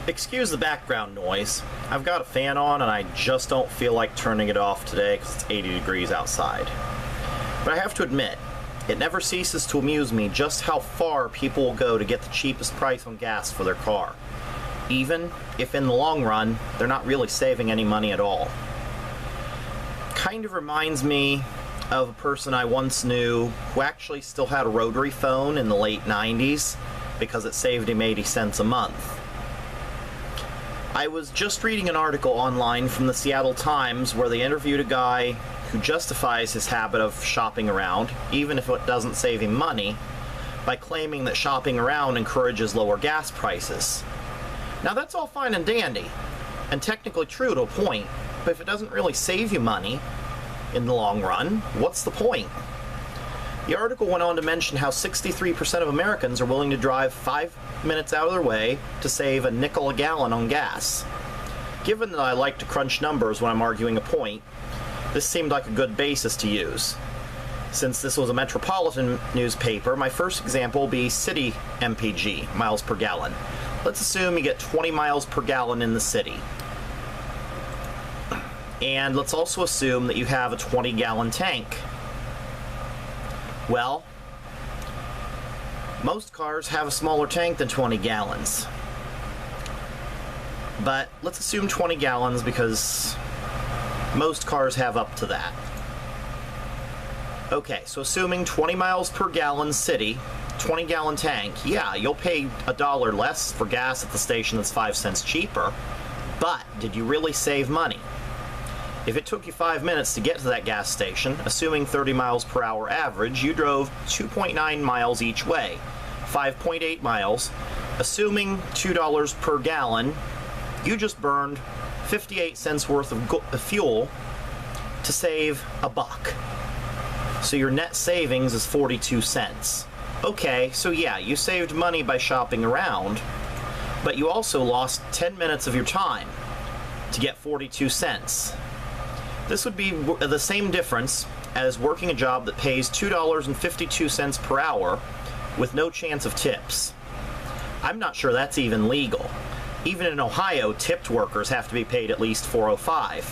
Excuse the background noise. I've got a fan on and I just don't feel like turning it off today because it's 80 degrees outside. But I have to admit, it never ceases to amuse me just how far people will go to get the cheapest price on gas for their car, even if in the long run they're not really saving any money at all. Kind of reminds me of a person I once knew who actually still had a rotary phone in the late 90s because it saved him 80 cents a month. I was just reading an article online from the Seattle Times where they interviewed a guy who justifies his habit of shopping around, even if it doesn't save him money, by claiming that shopping around encourages lower gas prices. Now that's all fine and dandy, and technically true to a point, but if it doesn't really save you money in the long run, what's the point? The article went on to mention how 63% of Americans are willing to drive 5 minutes out of their way to save a nickel a gallon on gas. Given that I like to crunch numbers when I'm arguing a point, this seemed like a good basis to use. Since this was a metropolitan newspaper, my first example will be city MPG, miles per gallon. Let's assume you get 20 miles per gallon in the city. And let's also assume that you have a 20-gallon tank. Well, most cars have a smaller tank than 20 gallons. But let's assume 20 gallons because most cars have up to that. Okay, so assuming 20 miles per gallon city, 20-gallon tank, yeah, you'll pay $1 less for gas at the station that's 5 cents cheaper, but did you really save money? If it took you 5 minutes to get to that gas station, assuming 30 miles per hour average, you drove 2.9 miles each way, 5.8 miles. Assuming $2 per gallon, you just burned 58 cents worth of fuel to save $1. So your net savings is 42 cents. Okay, so yeah, you saved money by shopping around, but you also lost 10 minutes of your time to get 42 cents. This would be the same difference as working a job that pays $2.52 per hour with no chance of tips. I'm not sure that's even legal. Even in Ohio, tipped workers have to be paid at least $4.05.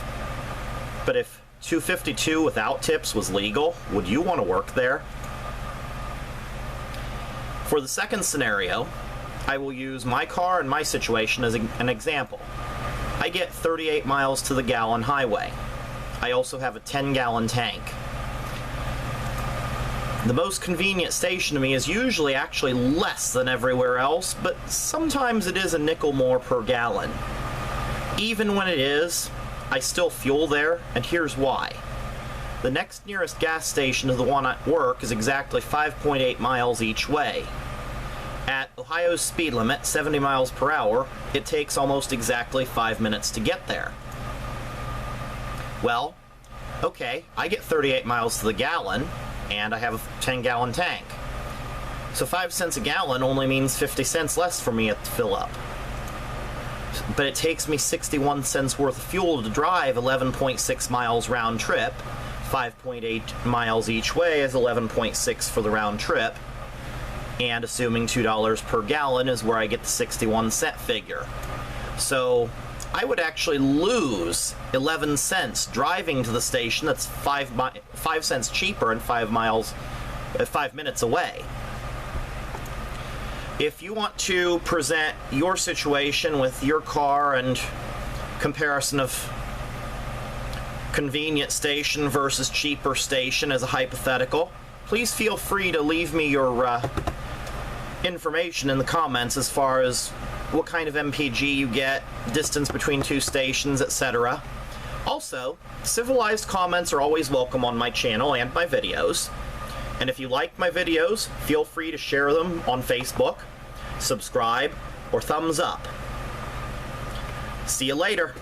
But if $2.52 without tips was legal, would you want to work there? For the second scenario, I will use my car and my situation as an example. I get 38 miles to the gallon highway. I also have a 10-gallon tank. The most convenient station to me is usually actually less than everywhere else, but sometimes it is a nickel more per gallon. Even when it is, I still fuel there, and here's why. The next nearest gas station to the one at work is exactly 5.8 miles each way. At Ohio's speed limit, 70 miles per hour, it takes almost exactly 5 minutes to get there. Well, okay, I get 38 miles to the gallon, and I have a 10-gallon tank. So 5 cents a gallon only means 50 cents less for me to fill up. But it takes me 61 cents worth of fuel to drive 11.6 miles round trip. 5.8 miles each way is 11.6 for the round trip. And assuming $2 per gallon is where I get the 61 cent figure. So I would actually lose 11 cents driving to the station that's 5 cents cheaper and 5 minutes away. If you want to present your situation with your car and comparison of convenient station versus cheaper station as a hypothetical, please feel free to leave me your information in the comments as far as what kind of MPG you get, distance between two stations, etc. Also, civilized comments are always welcome on my channel and my videos. And if you like my videos, feel free to share them on Facebook, subscribe, or thumbs up. See you later.